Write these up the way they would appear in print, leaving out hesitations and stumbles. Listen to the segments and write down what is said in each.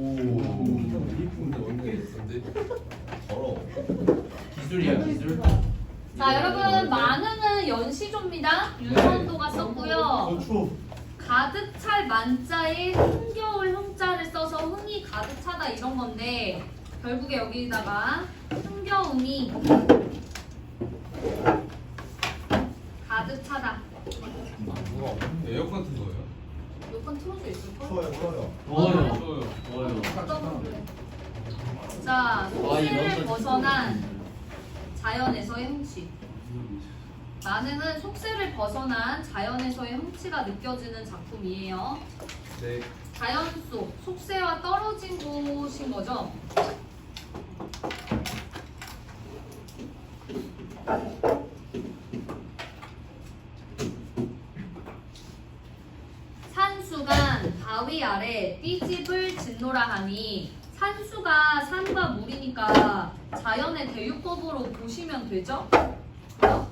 근데 원래 있었는데 더러워. 기술이야 기술. 자 여러분 만흥은 연시조입니다. 윤선도가 썼고요. 가득 찰 만자에 흥겨울 흥자를 써서 흥이 가득 차다 이런 건데 결국에 여기다가 흥겨움이 가득 차다. 뭐가 없는데 에어컨 같은 거예요? 몇 번 틀어져 있을 걸? 추워요. 더워요. 어떤 그래. 자 속세를 벗어난 자연에서의 흥취. 만흥은 속세를 벗어난 자연에서의 흥취가 느껴지는 작품이에요. 네. 자연 속 속세와 떨어진 곳인 거죠. 산수간 바위 아래 띠집을 짓노라 하니 산수가 산과 물이니까 자연의 대유법으로 보시면 되죠. 그죠?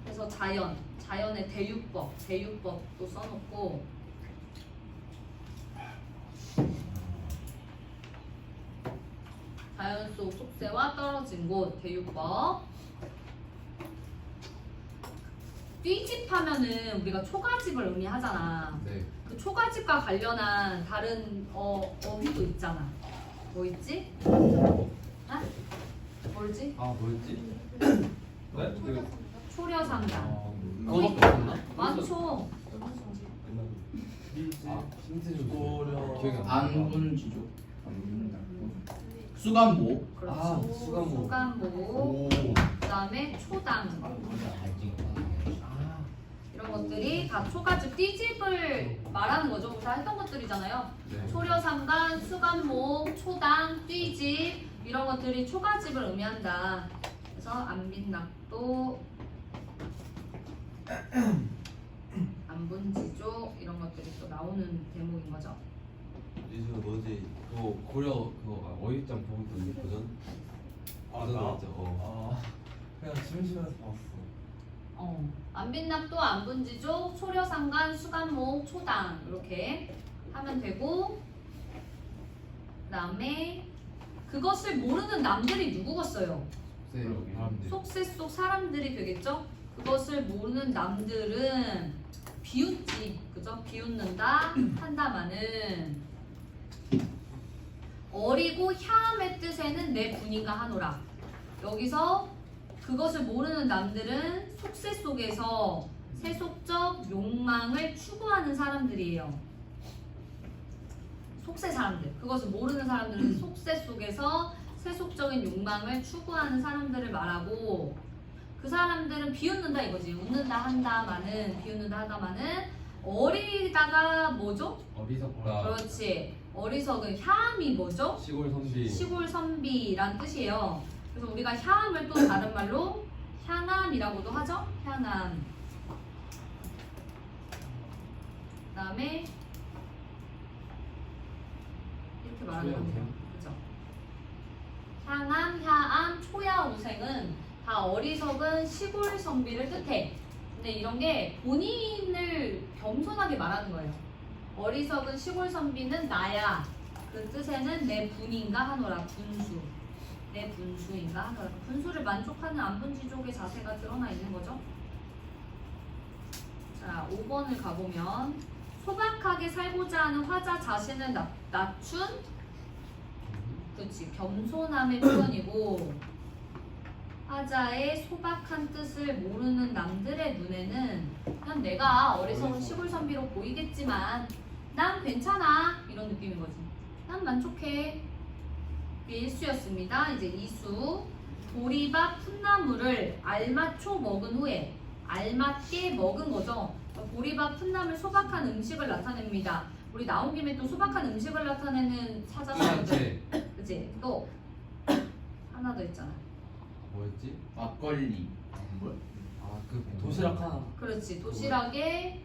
그래서 자연의 대유법도 써놓고 자연 속 속세와 떨어진 곳 대유법. 띠집하면은 우리가 초가집을 의미하잖아. 네. 그 초가집과 관련한 다른 어휘도 있잖아. 뭐 있지? 아? 뭘지? 아 뭐였지? 네? 초려상단. 그거밖에 없나? 많죠. 아 힌트 좀 기억이 안 나. 안분지조. 수간보. 그렇죠. 수간목. 수간목. 그다음에 초당. 이런 것들이 다 초가집 띠집을 말하는 거죠. 우리 다 했던 것들이잖아요. 네. 초려상간, 수간목, 초당, 띠집 이런 것들이 초가집을 의미한다. 그래서 안빈낙도, 안분지조 이런 것들이 또 나오는 대목인 거죠. 이제 뭐지? 그거 고려 그거 어휘장 보고 있던데 버전? 버전 나왔죠. 그냥 심심해서 봤어. 안빈낙도, 안분지조, 초려상간, 수간목, 초당 이렇게 하면 되고 그다음에 그것을 모르는 남들이 누구겠어요? 네. 사람들. 속세 속 사람들이 되겠죠? 그것을 모르는 남들은 비웃지, 그죠? 비웃는다, 한다마는 어리고 향함의 뜻에는 내 분인가 하노라. 여기서 그것을 모르는 남들은 속세 속에서 세속적 욕망을 추구하는 사람들이에요. 속세 사람들. 그것을 모르는 사람들은 속세 속에서 세속적인 욕망을 추구하는 사람들을 말하고 그 사람들은 비웃는다 이거지. 웃는다 한다마는 비웃는다 하다마는 어리다가 뭐죠? 어리석다. 그렇지. 어리석은 향함이 뭐죠? 시골 선비. 시골 선비란 뜻이에요. 그래서 우리가 향함을 또 다른 말로 향함이라고도 하죠. 향함. 그다음에 이렇게 말하는 겁니다. 그죠? 향함, 야암, 초야, 우생은 다 어리석은 시골 선비를 뜻해. 근데 이런 게 본인을 겸손하게 말하는 거예요. 어리석은 시골 선비는 나야. 그 뜻에는 내 분인가 하노라. 분수. 내 분수인가 하노라. 분수를 만족하는 안분지족의 자세가 드러나 있는 거죠. 자, 5번을 가보면 소박하게 살고자 하는 화자 자신을 낮춘 그렇지. 겸손함의 표현이고 화자의 소박한 뜻을 모르는 남들의 눈에는 그냥 내가 어리석은 시골 선비로 보이겠지만 난 괜찮아 이런 느낌인 거지. 난 만족해. 이게 1수였습니다. 이제 2수. 보리밥 풋나물을 알맞춰 먹은 후에 알맞게 먹은 거죠. 보리밥 풋나물 소박한 음식을 나타냅니다. 우리 나온 김에 또 소박한 음식을 나타내는 찾아서 그치? 또 하나 더 있잖아. 뭐였지? 막걸리. 뭘? 아그 도시락 하나. 그렇지. 도시락에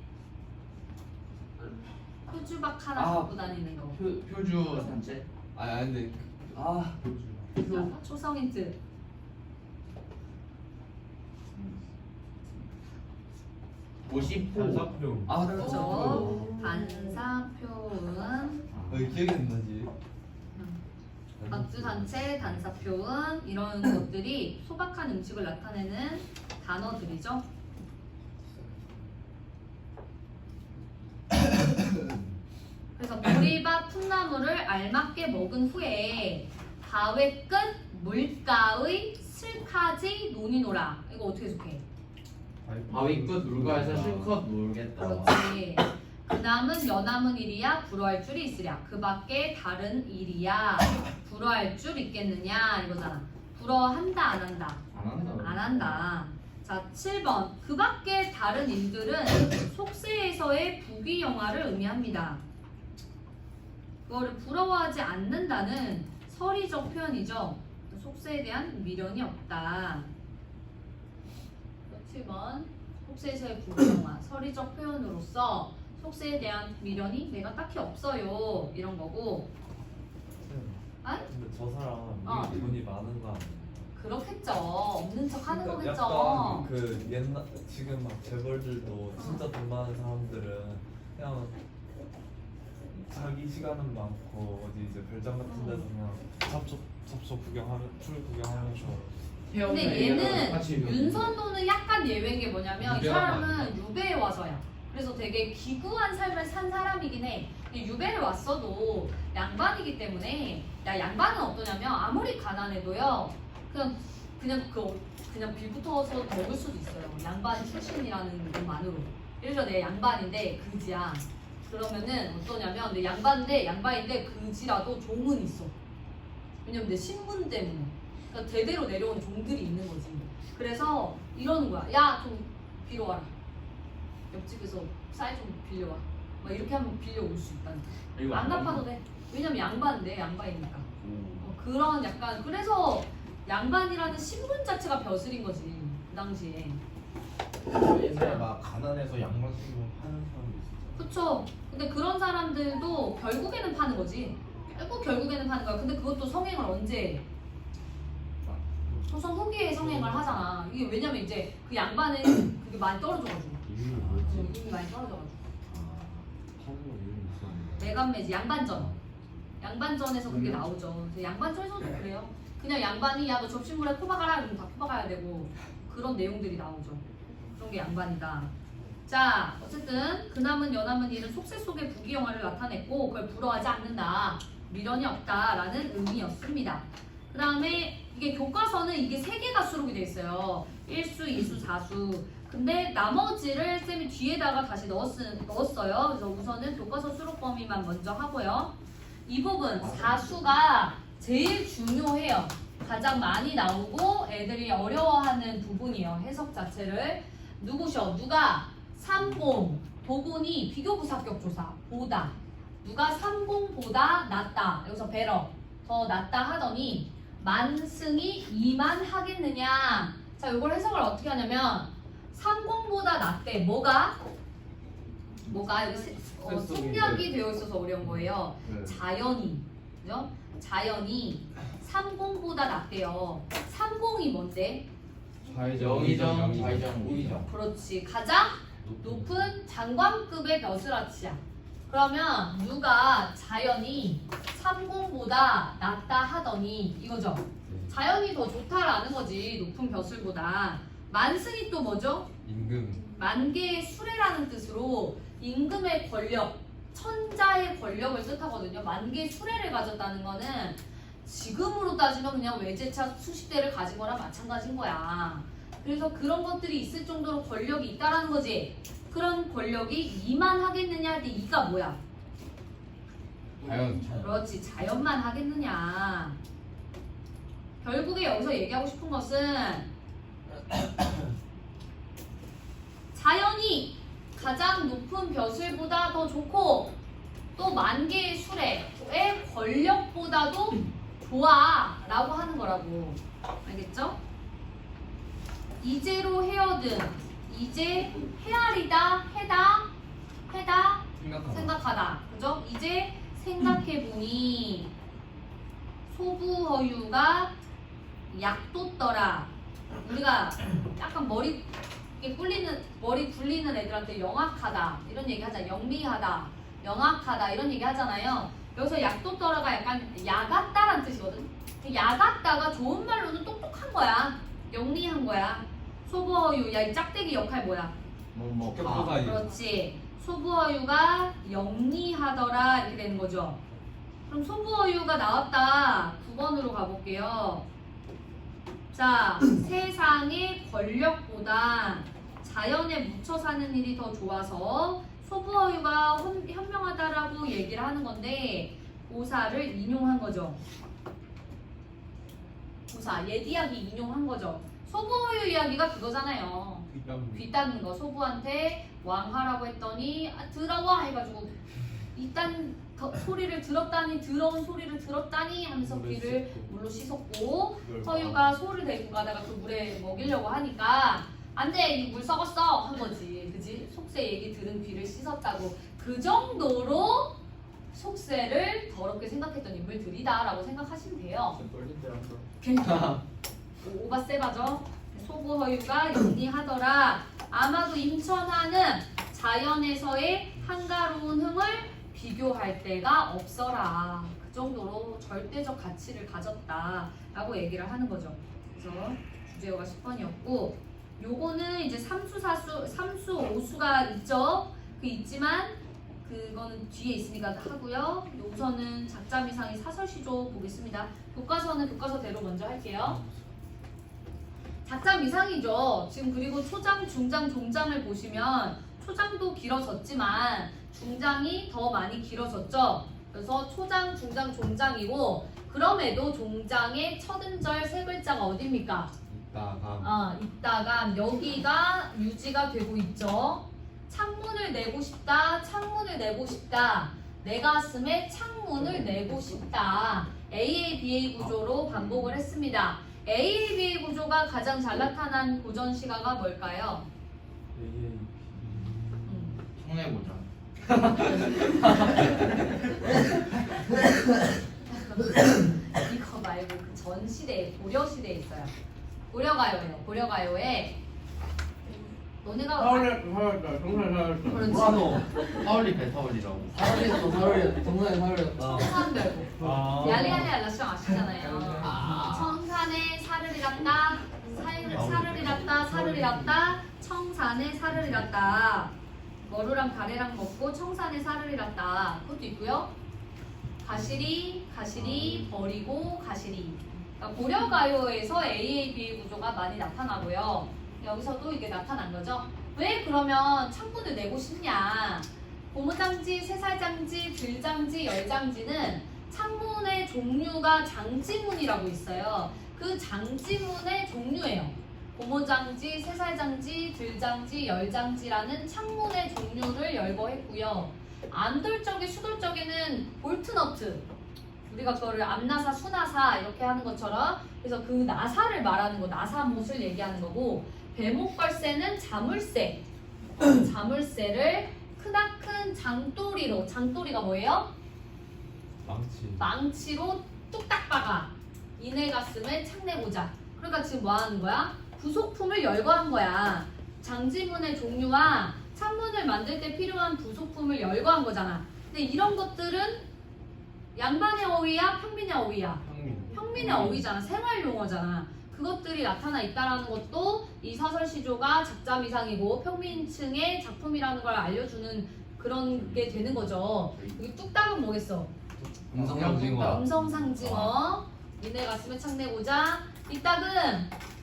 표주박 하나 아. 갖고 다니는 거. 표주 산책. 아 근데 아. 자, 초성 힌트. 오십포. 아, 그렇죠. 반사표음. 기억이 안 나지. 박주산체, 단사표은 이런 것들이 소박한 음식을 나타내는 단어들이죠. 그래서 보리밥, 풋나물을 알맞게 먹은 후에 가회 끝 물가의 슬카지 논이노라. 이거 어떻게 해석해? 바위 끝 물가에서 실컷 놀겠다. 그렇지. 그남은 여남은 일이야 불허할 줄이 있으랴. 그 밖에 다른 일이야 불허할 줄 있겠느냐 이거잖아. 불허한다 안 한다? 안 한다. 안 한다. 자 7번 그 밖에 다른 일들은 속세에서의 부귀영화를 의미합니다. 그거를 부러워하지 않는다는 서리적 표현이죠. 속세에 대한 미련이 없다. 7번 속세에서의 부귀영화 서리적 표현으로서 속세에 대한 미련이 내가 딱히 없어요 이런 거고. 아? 근데 저 사람 어. 돈이 많은 거 아니에요? 그렇겠죠. 없는 척 하는 그러니까 거겠죠. 약간 그 옛날 지금 막 재벌들도 진짜 돈 많은 사람들은 그냥 자기 시간은 많고 어디 이제 별장 같은 데서 그냥 잡초 구경하면 풀 구경하면서 근데 얘는 같이 윤선호는 약간 예외인 게 뭐냐면 이 유배가 사람은 유배에 와서야. 그래서 되게 기구한 삶을 산 사람이긴 해. 근데 유배를 왔어도 양반이기 때문에 야 양반은 어떠냐면 아무리 가난해도요 그냥 빌붙어서 먹을 수도 있어요. 양반 출신이라는 것만으로. 예를 들어 내 양반인데 그지야. 그러면은 어떠냐면 내 양반인데 그지라도 종은 있어. 왜냐면 내 신분 때문에. 그러니까 대대로 내려온 종들이 있는 거지. 그래서 이러는 거야. 야 좀 빌어와라. 옆집에서 쌀 좀 빌려와. 막 이렇게 하면 빌려올 수 있다니까. 안 갚아도 돼. 왜냐면 양반인데 양반이니까. 그런 약간 그래서 양반이라는 신분 자체가 벼슬인 거지 그 당시에. 옛날에 막 가난해서 양말 쓰고 파는 사람도 있었죠. 그쵸. 근데 그런 사람들도 결국에는 파는 거지. 결국에는 파는 거야. 근데 그것도 성행을 언제 해? 조선 후기에 성행을 하잖아. 이게 왜냐면 이제 그 양반은 그게 많이 떨어져가지고. 이름이 뭐였지? 이미 많이 떨어져가지고. 파는 거 이름이 있었는데. 내간매지 양반전. 양반전에서 그게 나오죠. 그래서 양반전에서도 그래요. 그냥 양반이 야 너 접시물에 코박아라 이러면 다 코박아야 되고 그런 내용들이 나오죠. 그런 게 양반이다. 자 어쨌든 그남은 여남은 일은 속세 속의 부귀영화를 나타냈고 그걸 부러워하지 않는다. 미련이 없다라는 의미였습니다. 그 다음에 이게 교과서는 이게 3개가 수록이 돼 있어요. 1수, 2수, 4수. 근데 나머지를 쌤이 뒤에다가 다시 넣었어요. 그래서 우선은 교과서 수록 범위만 먼저 하고요. 이 부분 4수가 제일 중요해요. 가장 많이 나오고 애들이 어려워하는 부분이에요. 해석 자체를. 누구셔? 누가 30 도군이 비교부사격조사 보다 누가 30보다 낫다. 여기서 배러 더 낫다 하더니 만승이 2만 하겠느냐. 자 이걸 해석을 어떻게 하냐면 30보다 낫대. 뭐가 여기 생략이 되어 있어서 어려운 거예요. 네. 자연이 그죠? 자연이 30보다 낫대요. 30이 뭔데? 영의정, 좌의정, 우의정. 그렇지. 가장 높은 장관급의 벼슬아치야. 그러면 누가 자연이 30보다 낫다 하더니 이거죠. 자연이 더 좋다라는 거지. 높은 벼슬보다. 만승이 또 뭐죠? 임금. 만개의 수레라는 뜻으로 임금의 권력, 천자의 권력을 뜻하거든요. 만개의 수레를 가졌다는 거는 지금으로 따지면 그냥 외제차 수십 대를 가진 거랑 마찬가지인 거야. 그래서 그런 것들이 있을 정도로 권력이 있다라는 거지. 그런 권력이 이만 하겠느냐 할 때 이가 뭐야? 자연. 그렇지. 자연만 하겠느냐. 결국에 여기서 얘기하고 싶은 것은 자연이 가장 높은 벼슬보다 더 좋고 또 만개의 수레의 권력보다도 좋아 라고 하는 거라고. 알겠죠? 이제로 헤어든 이제 헤아리다 해다 생각하다. 그죠? 이제 생각해보니 소부허유가 약돋더라. 우리가 약간 머리 굴리는 애들한테 영악하다 이런 얘기 하잖아요. 영리하다, 영악하다 이런 얘기 하잖아요. 여기서 약도떠라가 약간 야같다라는 뜻이거든. 야같다가 좋은 말로는 똑똑한 거야. 영리한 거야. 소부어유, 야 이 짝대기 역할 뭐야? 격보다 그렇지. 소부어유가 영리하더라 이렇게 되는 거죠. 그럼 소부어유가 나왔다. 9번으로 가볼게요. 자, 세상의 권력보다 자연에 묻혀 사는 일이 더 좋아서 소부어유가 현명하다라고 얘기를 하는 건데 고사를 인용한 거죠. 고사, 예디야기 인용한 거죠. 소부어유 이야기가 그거잖아요. 귀 닦는 거. 소부한테 왕하라고 했더니 더러워 해가지고 이딴 소리를 들었다니 더러운 소리를 들었다니 하면서 귀를 물로 씻었고 서유가 소를 데리고 가다가 그 물에 먹이려고 하니까 안돼 이 물 썩었어 한 거지. 그지? 속세 얘기 들은 귀를 씻었다고. 그 정도로 속세를 더럽게 생각했던 인물들이다 라고 생각하시면 돼요. 그러니까 오바 세바죠. 소부허유가 영리하더라. 아마도 임천하는 자연에서의 한가로운 흥을 비교할 데가 없어라. 그 정도로 절대적 가치를 가졌다 라고 얘기를 하는 거죠. 그래서 주제어가 10번이었고 요거는 이제 삼수, 오수가 있죠. 그 있지만 그거는 뒤에 있으니까 하고요. 우선은 작자미상의 사설시조 보겠습니다. 교과서는 교과서대로 먼저 할게요. 작자미상이죠. 지금 그리고 초장, 중장, 종장을 보시면 초장도 길어졌지만 중장이 더 많이 길어졌죠. 그래서 초장, 중장, 종장이고 그럼에도 종장의 첫 음절 세 글자가 어디입니까? 있다감. 여기가 유지가 되고 있죠. 창문을 내고 싶다. 창문을 내고 싶다. 내 가슴에 창문을 내고 싶다. AABA 구조로 반복을 했습니다. AABA 구조가 가장 잘 나타난 고전 시가가 뭘까요? 청내고자. 이거 말고 그 전 시대에 고려 시대에 있어요. 고려가요예요. 고려가요에 너네가 그렇지. 사월리 배타월리라고. 사월이었어 사월이었어 동산에 사월이었다. 청산별고 얄리얄리 알라시랑 아시잖아요. 청산에 살을 잃었다. 살을 잃었다. 살을 잃었다. 청산에 살을 잃었다. 머루랑 가래랑 먹고 청산에 살을 잃었다. 그것도 있고요. 가시리 버리고 가시리. 그러니까 고려가요에서 AABA 구조가 많이 나타나고요. 여기서도 이게 나타난 거죠. 왜 그러면 창문을 내고 싶냐? 고무장지, 새살장지, 들장지, 열장지는 창문의 종류가 장지문이라고 있어요. 그 장지문의 종류예요. 고무장지, 새살장지, 들장지, 열장지라는 창문의 종류를 열거했고요. 안돌적에 수돌적에는 볼트너트, 우리가 그거를 앞나사, 수나사 이렇게 하는 것처럼 그래서 그 나사를 말하는 거, 나사못을 얘기하는 거고 배목걸쇠는 자물쇠, 자물쇠를 크나큰 장도리로, 장도리가 뭐예요? 망치로 뚝딱 박아 이내 가슴에 착내보자. 그러니까 지금 뭐 하는 거야? 부속품을 열거한 거야. 장지문의 종류와 창문을 만들 때 필요한 부속품을 열거한 거잖아. 근데 이런 것들은 양반의 어휘야? 평민의 어휘야? 평민의 어휘잖아. 생활용어잖아. 그것들이 나타나 있다는 것도 이 사설시조가 작자미상이고 평민층의 작품이라는 걸 알려주는 그런 게 되는 거죠. 여기 뚝딱은 뭐겠어? 음성상징어. 니네 가슴에 착내고자.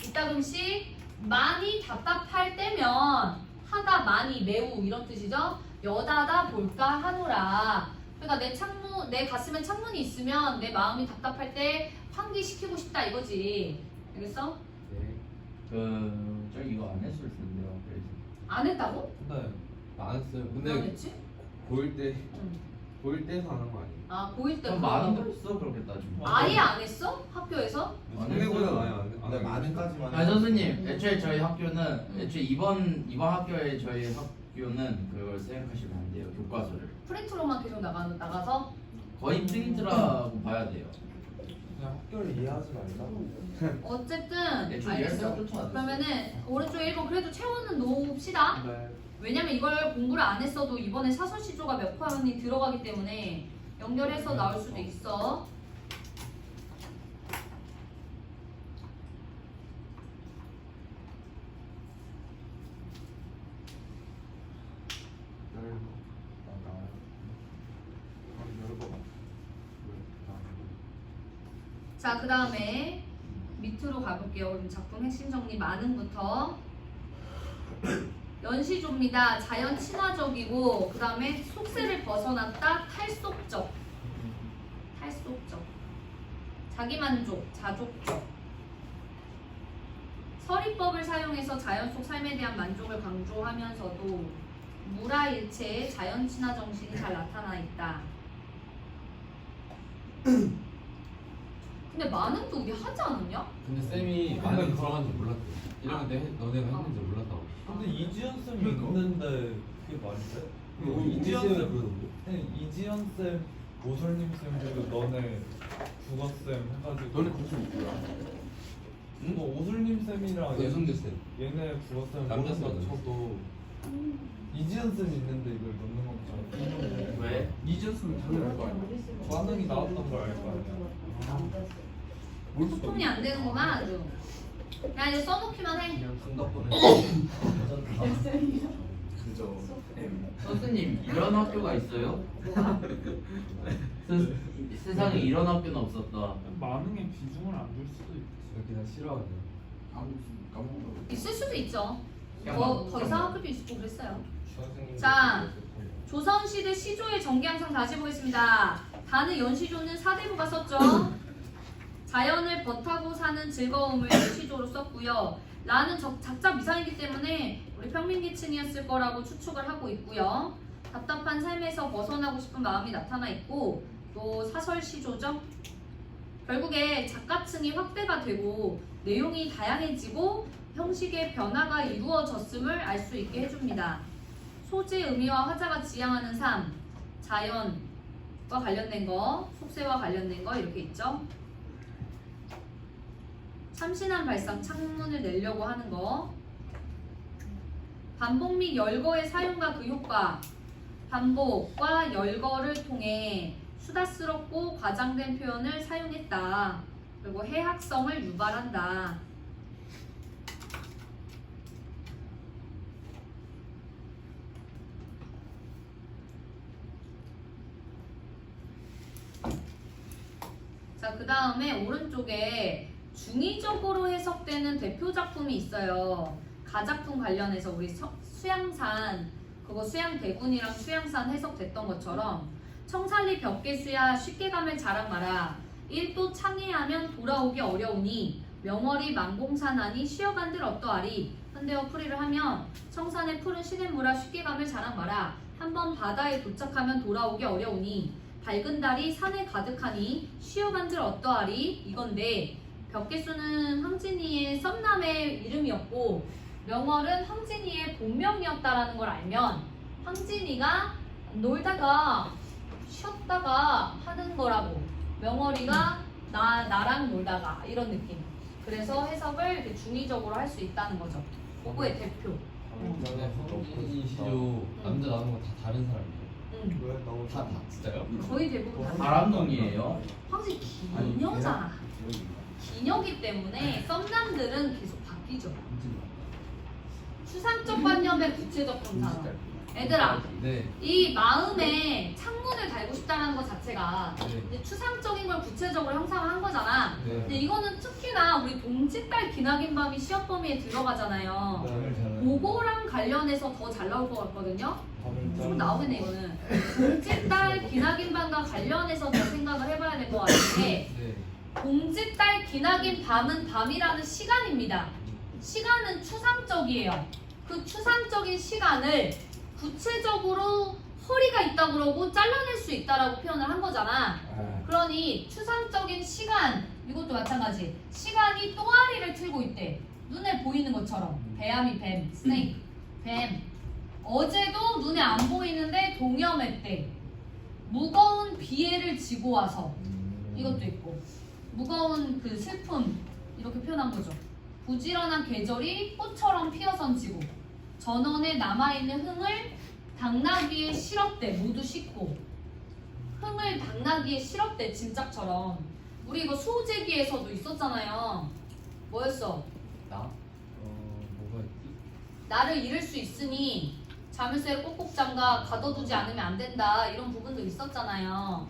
이따금씩 많이 답답할 때면 하다 많이 매우 이런 뜻이죠. 여다다 볼까 하노라. 그러니까 내 가슴에 창문이 있으면 내 마음이 답답할 때 환기시키고 싶다 이거지. 알겠어? 네. 저 이거 안 했을 텐데요. 그래서. 안 했다고? 네. 안 했어요. 왜 안 근데 했지? 보일 때서 하는 거 아니에요? 아 고일 때 좀 그런 많은 거. 거 있어 그렇게 따지면. 아예 안 했어? 학교에서? 성대보다 아예 안 근데 많은까지만. 아니 선생님, 애초에 저희 학교는 애초에 이번 학교에 저희 학교는 그걸 생각하시면 안 돼요. 교과서를 프린트로만 계속 나가서? 거의 프린트라고 봐야 돼요. 그냥 학교를 이해하지 말자. 어쨌든 애초에 알겠어. 이해할 안 그러면은 오른쪽 1번 그래도 채워는 놓읍시다. 네. 왜냐면 이걸 공부를 안 했어도 이번에 사설시조가 몇 판이 들어가기 때문에 연결해서 나올 수도 있어. 자, 그 다음에 밑으로 가볼게요. 그럼 작품 핵심 정리 만음부터. 연시조입니다. 자연 친화적이고, 그 다음에 속세를 벗어났다. 탈속적. 탈속적. 자기만족, 자족적. 서리법을 사용해서 자연 속 삶에 대한 만족을 강조하면서도 무라일체의 자연 친화 정신이 잘 나타나 있다. 근데 만음도 우리 하지 않았냐? 근데 쌤이 많은 들어간 줄 몰랐대. 1학년 때 너네가 했는지 몰랐다고. 근데 이지연 쌤이 있는데 그게 말이 돼? 이지연 쌤 그러던데. 네, 이지연 쌤, 오솔님 쌤 그리고 너네 국어 쌤 해가지고. 너네 거기 있구나. 뭐 오솔님 쌤이랑 여성대 쌤. 얘네 국어 쌤 남자 모른다 쌤. 쳐도 이지연 쌤이 있는데 이걸 넣는 건 좀. 왜? 이전수는 당연히 알거 아니야. 반응이 나왔던 걸 알 거 아니야. 소통이 안 되는구만 아주. 야 이제 써놓기만 해. 그냥 정답 그저 선생님 이런 학교가 있어요? 세상에 이런 학교는 없었다. 만응에 비중을 안 줄 수도 있지. 이렇게 다 싫어하거든. 까먹어. 있을 수도 있죠. 그냥 더 이상 학교도 있고 그랬어요. 선생님. 자, 조선시대 시조의 정기항상 다시 보겠습니다. 다는 연시조는 사대부가 썼죠. 자연을 벗하고 사는 즐거움을 연시조로 썼고요. 라는 작자 미상이기 때문에 우리 평민계층이었을 거라고 추측을 하고 있고요. 답답한 삶에서 벗어나고 싶은 마음이 나타나 있고 또 사설시조죠. 결국에 작가층이 확대가 되고 내용이 다양해지고 형식의 변화가 이루어졌음을 알 수 있게 해줍니다. 소재, 의미와 화자가 지향하는 삶, 자연과 관련된 거, 속세와 관련된 거 이렇게 있죠. 참신한 발상, 창문을 내려고 하는 거. 반복 및 열거의 사용과 그 효과. 반복과 열거를 통해 수다스럽고 과장된 표현을 사용했다. 그리고 해학성을 유발한다. 자, 그 다음에 오른쪽에 중의적으로 해석되는 대표 작품이 있어요. 가작품 관련해서 우리 수양산, 그거 수양대군이랑 수양산 해석됐던 것처럼 청산리 벽계수야 쉽게 가면 자랑 마라. 일도 창해하면 돌아오기 어려우니 명월이 만공산하니 쉬어간들 어떠하리. 현대어 풀이를 하면 청산의 푸른 시냇물아 쉽게 가면 자랑 마라. 한번 바다에 도착하면 돌아오기 어려우니 밝은 달이 산에 가득하니 쉬어간들 어떠하리. 이건데 벽계수는 황진이의 썸남의 이름이었고 명월은 황진이의 본명이었다라는 걸 알면 황진이가 놀다가 쉬었다가 하는 거라고. 명월이가 나랑 놀다가 이런 느낌. 그래서 해석을 이렇게 중의적으로 할 수 있다는 거죠. 그거의 대표. 근데 성진이 시조 남자 나오는 거 다 다른 사람이에요. 왜 나오지? 다 진짜요? 거의 대부분 다. 바람둥이에요. 황진 기녀잖아. 기녀기 때문에 썸남들은 계속 바뀌죠. 추상적 관념의 구체적 분산. 얘들아, 네. 이 마음에 창문을 달고 싶다는 것 자체가 네. 이제 추상적인 걸 구체적으로 형상한 거잖아. 네. 근데 이거는 특히나 우리 동짓달 기나긴 밤이 시험 범위에 들어가잖아요. 그거랑 관련해서 더 잘 나올 것 같거든요. 좀 나오겠네 이거는. 동짓달 기나긴 밤과 관련해서 더 생각을 해봐야 될 것 같은데 네. 동짓달 기나긴 밤은 밤이라는 시간입니다. 시간은 추상적이에요. 그 추상적인 시간을 구체적으로 허리가 있다 그러고 잘라낼 수 있다라고 표현을 한 거잖아. 그러니 추상적인 시간, 이것도 마찬가지. 시간이 또아리를 틀고 있대. 눈에 보이는 것처럼. 배암이 뱀, 스네이크, 뱀. 어제도 눈에 안 보이는데 동염했대. 무거운 비애를 지고 와서. 이것도 있고. 무거운 그 슬픔, 이렇게 표현한 거죠. 부지런한 계절이 꽃처럼 피어선 지고 전원에 남아있는 흥을 당나귀에 실었대. 모두 씻고. 흥을 당나귀에 실었대 짐짝처럼. 우리 이거 수호제기에서도 있었잖아요. 뭐였어? 나? 뭐가 있지? 나를 잃을 수 있으니 자물쇠를 꼭꼭 잠가 가둬두지 않으면 안 된다. 이런 부분도 있었잖아요.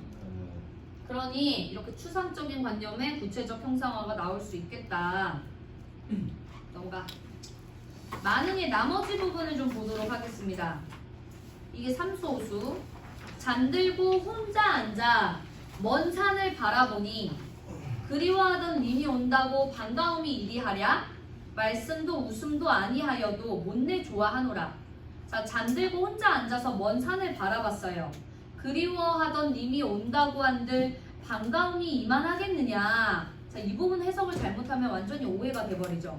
그러니 이렇게 추상적인 관념의 구체적 형상화가 나올 수 있겠다. 넘어가. 만능의 나머지 부분을 좀 보도록 하겠습니다. 이게 삼소오수. 잠들고 혼자 앉아 먼 산을 바라보니 그리워하던 님이 온다고 반가움이 이리하랴 말씀도 웃음도 아니하여도 못내 좋아하노라. 자, 잠들고 혼자 앉아서 먼 산을 바라봤어요. 그리워하던 님이 온다고 한들 반가움이 이만하겠느냐. 자, 이 부분 해석을 잘못하면 완전히 오해가 돼버리죠.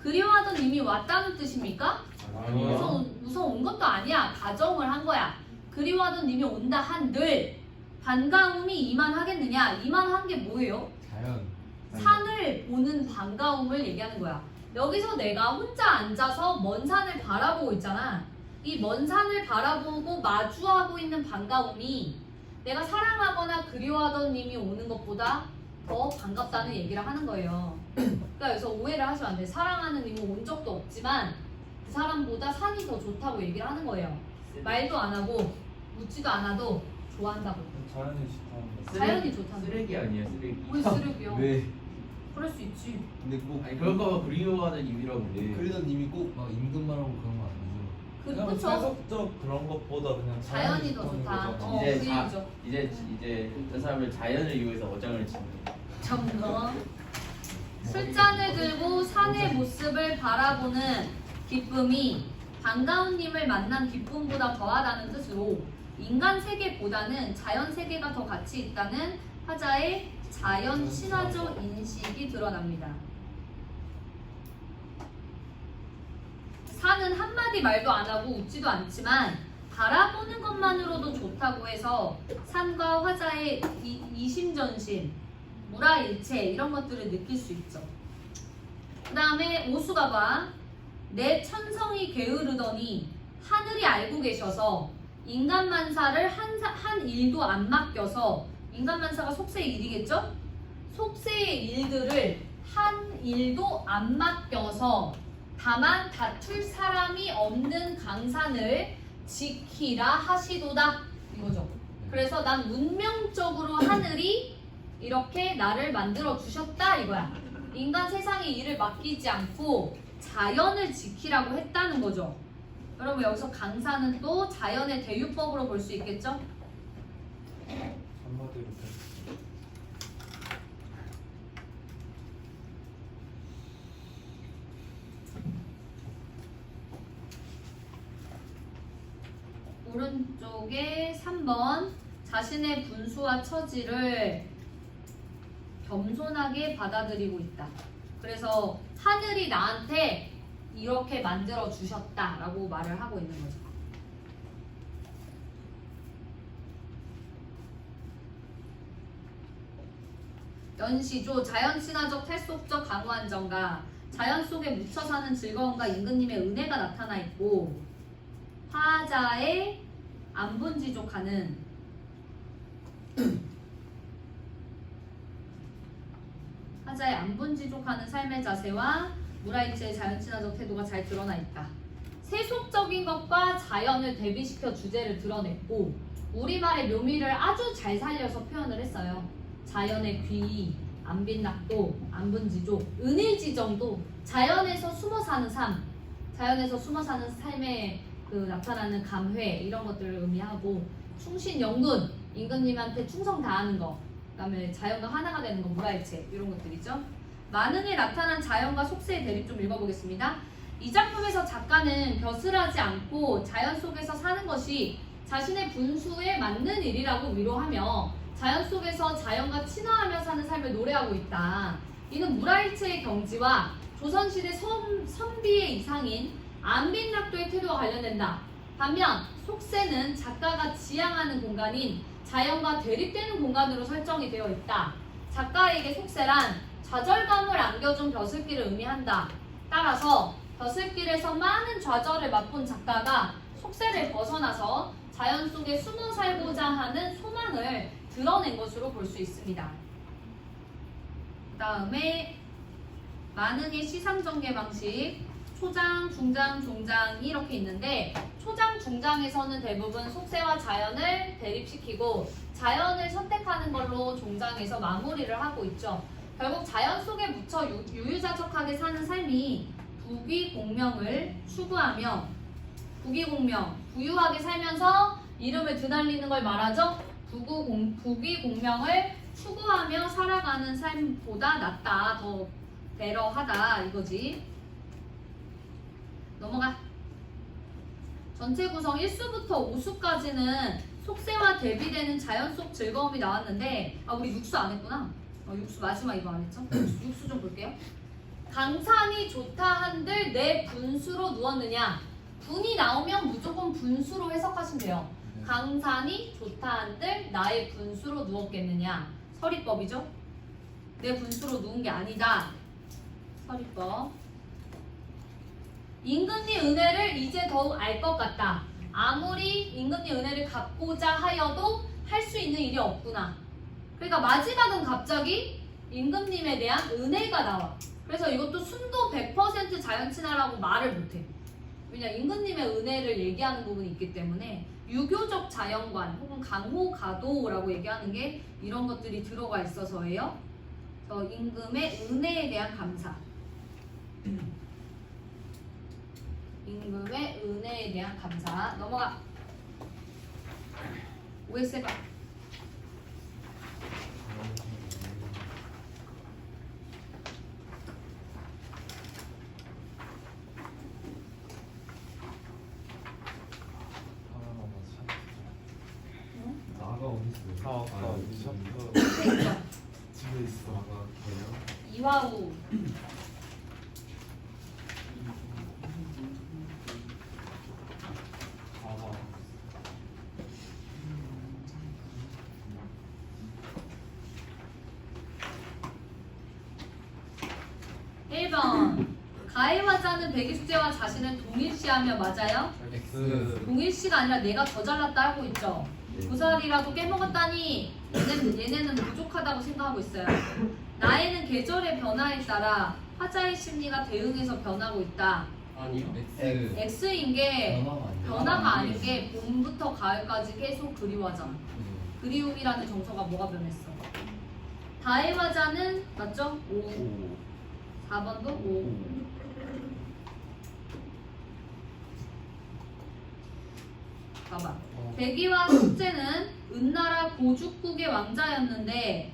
그리워하던 님이 왔다는 뜻입니까? 아니요. 우선 온 것도 아니야. 가정을 한 거야. 그리워하던 님이 온다 한들 반가움이 이만하겠느냐. 이만한 게 뭐예요? 자연. 산을 보는 반가움을 얘기하는 거야. 여기서 내가 혼자 앉아서 먼 산을 바라보고 있잖아. 이 먼 산을 바라보고 마주하고 있는 반가움이 내가 사랑하거나 그리워하던 님이 오는 것보다 더 반갑다는 얘기를 하는 거예요. 그러니까 여기서 오해를 하시면 안 돼. 사랑하는 님은 온 적도 없지만 그 사람보다 산이 더 좋다고 얘기를 하는 거예요. 말도 안 하고 묻지도 않아도 좋아한다고. 자연이 좋다는 거. 자연이 좋다는 쓰레기 아니에요 쓰레기. 왜 쓰레기야? 왜? 그럴 수 있지. 근데 꼭 아니 그럴 거면 그리워하는 의미라고 해. 그리던 님이 꼭 막 임금말하고 그런 거 아니죠? 그냥 그쵸? 세속적 그런 것보다 그냥 자연이 더 좋다는 좋다. 거죠. 어, 그 이제 얘기죠. 이제 그 사람을 자연을 이용해서 어장을 치는 거야. 점점 술잔을 들고 산의 모습을 바라보는 기쁨이 반가운 님을 만난 기쁨보다 더하다는 뜻으로 인간 세계보다는 자연 세계가 더 가치 있다는 화자의 자연 신화적 인식이 드러납니다. 산은 한마디 말도 안 하고 웃지도 않지만 바라보는 것만으로도 좋다고 해서 산과 화자의 이심전심, 무라일체 이런 것들을 느낄 수 있죠. 그 다음에 오수가 봐. 내 천성이 게으르더니 하늘이 알고 계셔서 인간만사를 한 일도 안 맡겨서 인간만사가 속세의 일이겠죠? 속세의 일들을 한 일도 안 맡겨서 다만 다툴 사람이 없는 강산을 지키라 하시도다 이거죠. 그래서 난 운명적으로 하늘이 이렇게 나를 만들어 주셨다 이거야. 인간 세상의 일을 맡기지 않고 자연을 지키라고 했다는 거죠. 여러분 여기서 강산은 또 자연의 대유법으로 볼 수 있겠죠? 한마디로 오른쪽에 3번 자신의 분수와 처지를 겸손하게 받아들이고 있다. 그래서 하늘이 나한테 이렇게 만들어 주셨다라고 말을 하고 있는 거죠. 연시조 자연친화적 탈속적 강호안정과 자연 속에 묻혀 사는 즐거움과 임금님의 은혜가 나타나 있고 화자의 안분지족하는 화자의 안분지족하는 삶의 자세와 무라일체의 자연친화적 태도가 잘 드러나 있다. 세속적인 것과 자연을 대비시켜 주제를 드러냈고 우리말의 묘미를 아주 잘 살려서 표현을 했어요. 자연의 귀, 안빈낙도, 안분지족, 은일지정도 자연에서 숨어 사는 삶, 자연에서 숨어 사는 삶에 그 나타나는 감회 이런 것들을 의미하고 충신영군, 임금님한테 충성 다하는 거, 그다음에 자연과 하나가 되는 거, 무라일체 이런 것들이죠. 만능에 나타난 자연과 속세의 대립 좀 읽어보겠습니다. 이 작품에서 작가는 벼슬하지 않고 자연 속에서 사는 것이 자신의 분수에 맞는 일이라고 위로하며 자연 속에서 자연과 친화하며 사는 삶을 노래하고 있다. 이는 무라일체의 경지와 조선시대 선비의 이상인 안빈낙도의 태도와 관련된다. 반면 속세는 작가가 지향하는 공간인 자연과 대립되는 공간으로 설정이 되어 있다. 작가에게 속세란 좌절감을 안겨준 벼슬길을 의미한다. 따라서 벼슬길에서 많은 좌절을 맛본 작가가 속세를 벗어나서 자연 속에 숨어 살고자 하는 소망을 드러낸 것으로 볼 수 있습니다. 그 다음에 만응의 시상전개 방식, 초장, 중장, 종장이 이렇게 있는데 초장, 중장에서는 대부분 속세와 자연을 대립시키고 자연을 선택하는 걸로 종장에서 마무리를 하고 있죠. 결국 자연 속에 묻혀 유유자적하게 사는 삶이 부귀공명을 추구하며 부귀공명, 부유하게 살면서 이름을 드날리는 걸 말하죠. 부귀공명을 추구하며 살아가는 삶보다 낫다, 더 베러하다 이거지. 넘어가. 전체 구성 1수부터 5수까지는 속세와 대비되는 자연 속 즐거움이 나왔는데 우리 6수 안 했구나. 6수 마지막 이거 안 했죠? 6수 좀 볼게요. 강산이 좋다 한들 내 분수로 누웠느냐. 분이 나오면 무조건 분수로 해석하시면 돼요. 강산이 좋다 한들 나의 분수로 누웠겠느냐. 서리법이죠. 내 분수로 누운 게 아니다. 서리법. 임금니 은혜를 이제 더욱 알 것 같다. 아무리 임금니 은혜를 갚고자 하여도 할 수 있는 일이 없구나. 그러니까 마지막은 갑자기 임금님에 대한 은혜가 나와. 그래서 이것도 순도 100% 자연친화라고 말을 못해. 왜냐, 임금님의 은혜를 얘기하는 부분이 있기 때문에 유교적 자연관 혹은 강호가도라고 얘기하는 게 이런 것들이 들어가 있어서예요. 그래서 임금의 은혜에 대한 감사. 임금의 은혜에 대한 감사. 넘어가. OS 해봐. 나가 어디 있어요? 아까 여기 샤프 집에 있어. 나가 걔요? 이화우. 봐봐. 1번. 가해화자는 백일숙제와 자신을 동일시하며 맞아요? X. 동일시가 아니라 내가 더 잘났다 하고 있죠. 네. 그 살이라도 깨먹었다니 얘네는 부족하다고 생각하고 있어요. 나이는 계절의 변화에 따라 화자의 심리가 대응해서 변하고 있다. 아니요. X. X인 게 변화가 아니에요. 변화가 아닌 게 봄부터 가을까지 계속 그리워하잖아. 그리움이라는 정서가 뭐가 변했어? 다해화자는 맞죠? 5. 4번도 5. 봐봐. 백이와 숙제는 은나라 고죽국의 왕자였는데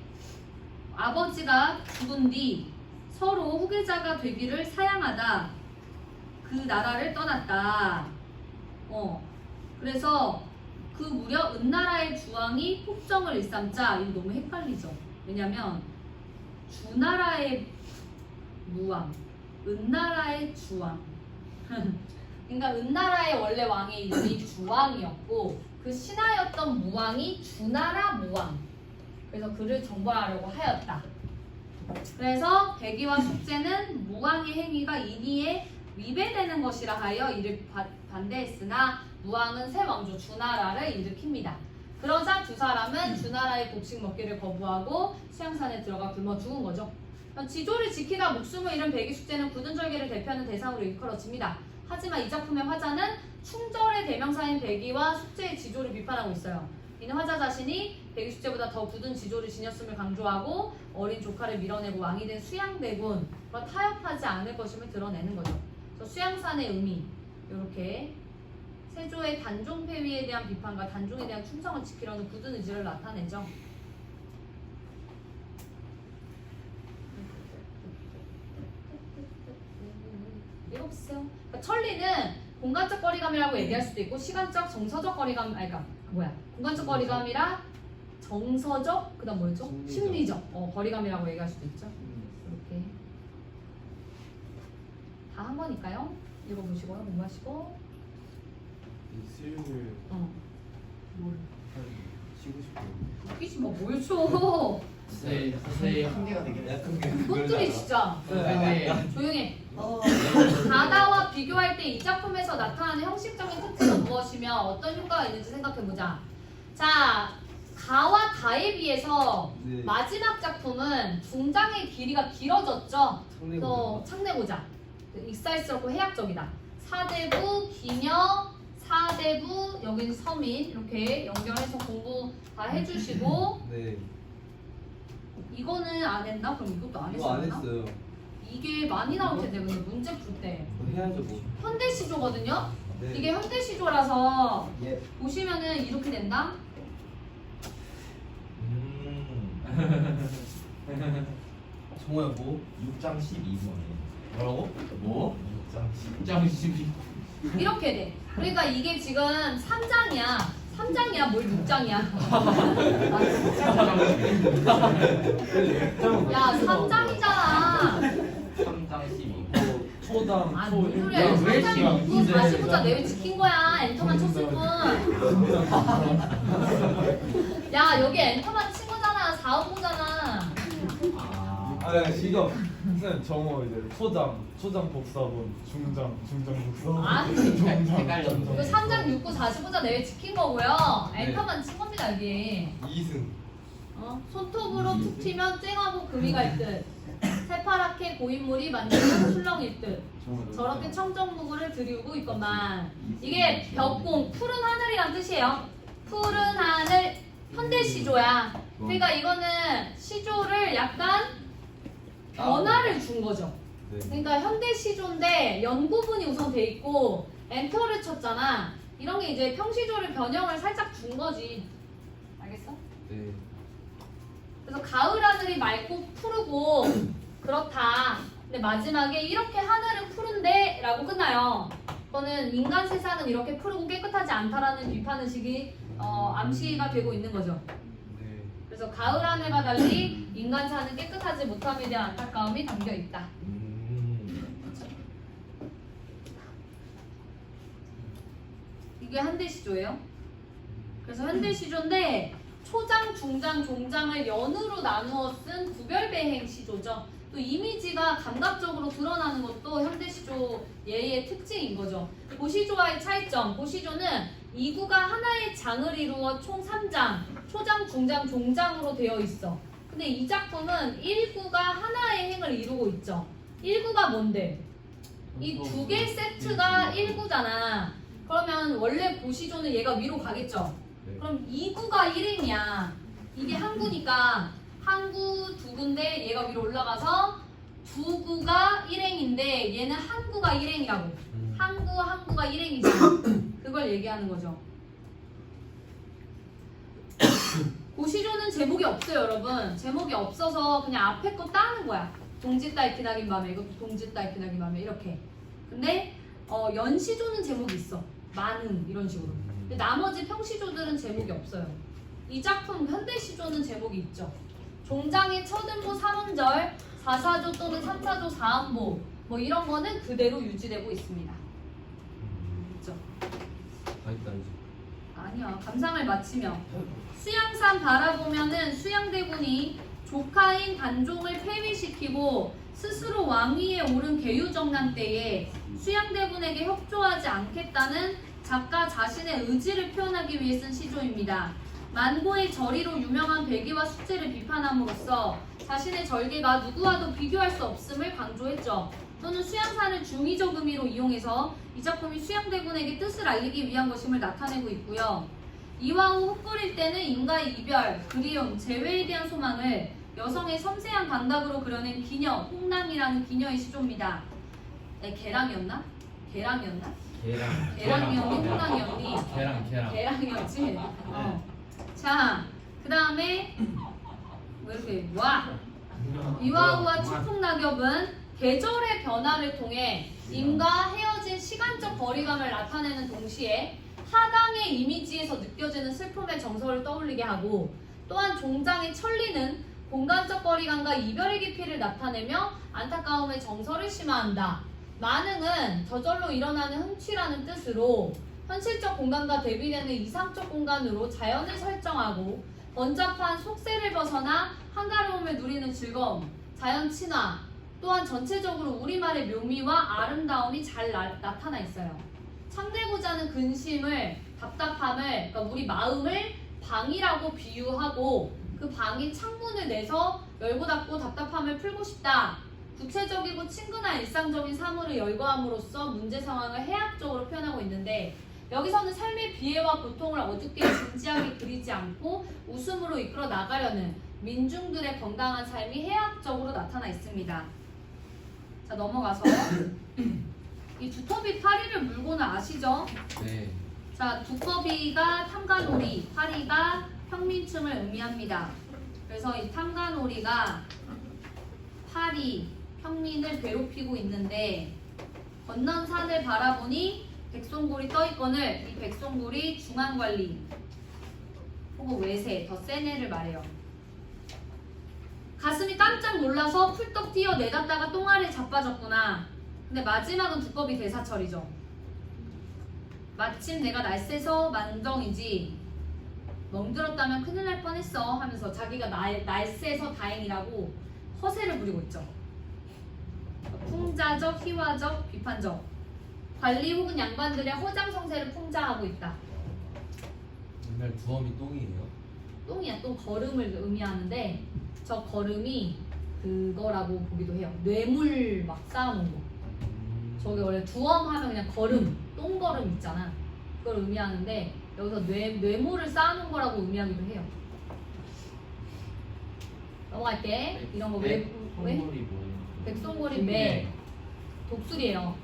아버지가 죽은 뒤 서로 후계자가 되기를 사양하다 그 나라를 떠났다. 그래서 그 무렵 은나라의 주왕이 폭정을 일삼자. 이거 너무 헷갈리죠. 왜냐면 주나라의 무왕, 은나라의 주왕. 그러니까 은나라의 원래 왕의 이름이 주왕이었고 그 신하였던 무왕이 주나라 무왕. 그래서 그를 정벌하려고 하였다. 그래서 백이와 숙제는 무왕의 행위가 인의에 위배되는 것이라 하여 이를 반대했으나 무왕은 새 왕조 주나라를 일으킵니다. 그러자 두 사람은 주나라의 곡식 먹기를 거부하고 수양산에 들어가 굶어 죽은 거죠. 지조를 지키다 목숨을 잃은 백이 숙제는 굳은 절개를 대표하는 대상으로 일컬어집니다. 하지만 이 작품의 화자는 충절의 대명사인 백이와 숙제의 지조를 비판하고 있어요. 이는 화자 자신이 백이 숙제보다 더 굳은 지조를 지녔음을 강조하고 어린 조카를 밀어내고 왕이 된 수양대군과 타협하지 않을 것임을 드러내는 거죠. 그래서 수양산의 의미, 이렇게 세조의 단종 폐위에 대한 비판과 단종에 대한 충성을 지키려는 굳은 의지를 나타내죠. 읽어보세요. 그러니까 천리는 공간적 거리감이라고 얘기할 수도 있고 시간적, 정서적 거리감, 공간적 거리감이라 정서적, 그 다음 뭐였죠? 심리적 거리감이라고 얘기할 수도 있죠. 이렇게 다 한 거니까요. 읽어보시고요. 공부하시고. 수육을 뭘 쉬고 싶어요. 웃기지 마. 뭘 줘. 선생님 한계가 되긴 해. 이것들이 진짜 선생님 조용해. 가다와 비교할 때 이 작품에서 나타나는 형식적인 특징은 무엇이며 어떤 효과가 있는지 생각해보자. 자, 가와 다에 비해서 네. 마지막 작품은 중장의 길이가 길어졌죠. 또 창내고자. 익살스럽고 해학적이다. 사대부, 기녀, 사대부, 여긴 서민 이렇게 연결해서 공부 다 해주시고 네. 이거는 안 했나? 그럼 이것도 안 이거 안 했었나? 했어요. 이게 많이 나올 텐데 근데 문제 풀 때 뭐 해야죠 뭐. 현대시조거든요? 네. 이게 현대시조라서 예. 보시면은 이렇게 된다? 정호야 뭐? 6장 12번에 뭐라고? 뭐? 6장 12번. 6장 12. 이렇게 돼. 그러니까 이게 지금 3장이야. 3장이야 뭘 6장이야. 야 3장이잖아. 3장 12. 초당 아 초 무슨 소리야. 야, 왜 3장 지금 읽고 이제- 40부자 내외 지킨 거야. 엔터만 쳤을 뿐. 야 여기 엔터만 친 거잖아. 4호잖아. 아 지금 선생님 정호 이제 초장 복사본 중장 복사본 아니, 헷갈렸네. 이거 3장 6구 45자 내외 지킨 거고요. 네. 엔터만 친 겁니다 여기. 2승. 손톱으로 툭 튀면 쨍하고 금이 갈 듯. 새파랗게 고인물이 만드는 출렁일 듯. 저렇게 청정무구를 들이우고 있건만. 이게 벽공, 푸른 하늘이란 뜻이에요. 푸른 하늘, 현대시조야. 그러니까 이거는 시조를 약간 변화를 준 거죠. 네. 그러니까 현대시조인데 연구분이 우선 돼 있고 엔터를 쳤잖아. 이런 게 이제 평시조를 변형을 살짝 준 거지. 알겠어? 네. 그래서 가을 하늘이 맑고 푸르고 그렇다. 근데 마지막에 이렇게 하늘은 푸른데 라고 끝나요. 그거는 인간 세상은 이렇게 푸르고 깨끗하지 않다라는 비판의식이 암시가 되고 있는 거죠. 네. 그래서 가을 하늘과 달리 인간 사는 깨끗하지 못함에 대한 안타까움이 담겨 있다. 이게 현대시조예요. 그래서 현대시조인데 초장, 중장, 종장을 연으로 나누어 쓴 구별배행 시조죠. 또 이미지가 감각적으로 드러나는 것도 현대시조 예의 특징인 거죠. 고시조와의 차이점. 고시조는 2구가 하나의 장을 이루어 총 3장, 초장, 중장, 종장으로 되어 있어. 근데 이 작품은 1구가 하나의 행을 이루고 있죠. 1구가 뭔데? 이 두 개 세트가 1구잖아. 그러면 원래 고시조는 얘가 위로 가겠죠. 네. 그럼 2구가 1행이야. 이게 한 구니까 한 구, 두 구인데 얘가 위로 올라가서 두 구가 1행인데 얘는 한 구가 1행이라고. 한 구가 1행이잖아. 그걸 얘기하는 거죠. 고시조는 제목이 없어요, 여러분. 제목이 없어서 그냥 앞에 거 따는 거야. 동짓달 기나긴 밤에, 이것도 동짓달 기나긴 밤에 이렇게. 근데 연시조는 제목이 있어. 많은 이런 식으로. 근데 나머지 평시조들은 제목이 없어요. 이 작품 현대시조는 제목이 있죠. 종장의 첫음보 3음절, 4사조 또는 3사조 4음보 뭐 이런 거는 그대로 유지되고 있습니다. 그렇죠? 다 있다 이제. 아니야. 감상을 마치며 수양산 바라보면은 수양대군이 조카인 단종을 폐위시키고 스스로 왕위에 오른 계유정난 때에 수양대군에게 협조하지 않겠다는 작가 자신의 의지를 표현하기 위해 쓴 시조입니다. 만고의 절이로 유명한 배기와 숙제를 비판함으로써 자신의 절개가 누구와도 비교할 수 없음을 강조했죠. 또는 수양산을 중의적 의미로 이용해서 이 작품이 수양대군에게 뜻을 알리기 위한 것임을 나타내고 있고요. 이와 후 흩뿌릴 때는 인과의 이별, 그리움, 재회에 대한 소망을 여성의 섬세한 감각으로 그려낸 기녀, 홍랑이라는 기녀의 시조입니다. 네, 개랑이었나? 개랑이었나? 개랑이었니? 홍랑이었니? 개랑이었지? 자, 그 다음에 왜 이렇게 와? 이와우와 추풍낙엽은 계절의 변화를 통해 임과 헤어진 시간적 거리감을 나타내는 동시에 하강의 이미지에서 느껴지는 슬픔의 정서를 떠올리게 하고 또한 종장의 천리는 공간적 거리감과 이별의 깊이를 나타내며 안타까움의 정서를 심화한다. 만흥은 저절로 일어나는 흥취라는 뜻으로 현실적 공간과 대비되는 이상적 공간으로 자연을 설정하고 번잡한 속세를 벗어나 한 한가로움을 누리는 즐거움, 자연 친화, 또한 전체적으로 우리말의 묘미와 아름다움이 잘 나타나 있어요. 참되고자 하는 근심을, 답답함을, 그러니까 우리 마음을 방이라고 비유하고 그 방이 창문을 내서 열고 닫고 답답함을 풀고 싶다. 구체적이고 친근한 일상적인 사물을 열거함으로써 문제 상황을 해학적으로 표현하고 있는데 여기서는 삶의 비애와 고통을 어둡게 진지하게 그리지 않고 웃음으로 이끌어 나가려는 민중들의 건강한 삶이 해학적으로 나타나 있습니다. 자, 넘어가서 이 두꺼비 파리를 물고는 아시죠? 네. 자, 두꺼비가 탐관오리, 파리가 평민춤을 의미합니다. 그래서 이 탐관오리가 파리, 평민을 괴롭히고 있는데 건넌 산을 바라보니 백송골이 떠있거늘 이 백송골이 중앙관리 혹은 외세, 더 센 애를 말해요. 가슴이 깜짝 놀라서 풀떡 뛰어 내닫다가 똥알에 자빠졌구나. 근데 마지막은 두꺼비 대사처리죠. 마침 내가 날쌔서 만정이지 멍들었다면 큰일 날 뻔했어 하면서 자기가 날쌔서 다행이라고 허세를 부리고 있죠. 풍자적, 희화적, 비판적 관리 혹은 양반들의 허장성세를 풍자하고 있다. 정말 두엄이 똥이에요? 똥이야. 똥 걸음을 의미하는데 저 걸음이 그거라고 보기도 해요. 뇌물 막 쌓아놓은 거. 저게 원래 두엄 하면 그냥 걸음, 똥걸음 있잖아. 그걸 의미하는데 여기서 뇌물을 쌓아놓은 거라고 의미하기도 해요. 넘어갈게. 이런 거 왜? 백송골이 뭐예요? 백송골이 매 독수리예요.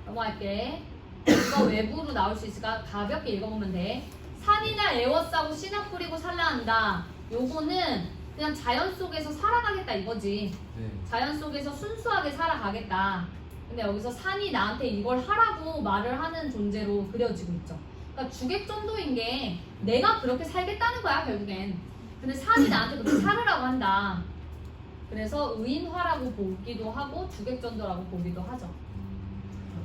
넘어갈게. 이거 외부로 나올 수 있으니까 가볍게 읽어보면 돼. 산이나 애워싸고 씨나 뿌리고 살라한다. 요거는 그냥 자연 속에서 살아가겠다 이거지. 네. 자연 속에서 순수하게 살아가겠다. 근데 여기서 산이 나한테 이걸 하라고 말을 하는 존재로 그려지고 있죠. 그러니까 주객전도인 게 내가 그렇게 살겠다는 거야 결국엔. 근데 산이 나한테 그렇게 살으라고 한다. 그래서 의인화라고 보기도 하고 주객전도라고 보기도 하죠.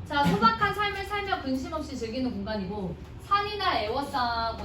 자, 소박한 삶을 살며 근심 없이 즐기는 공간이고 산이나 애워싸고는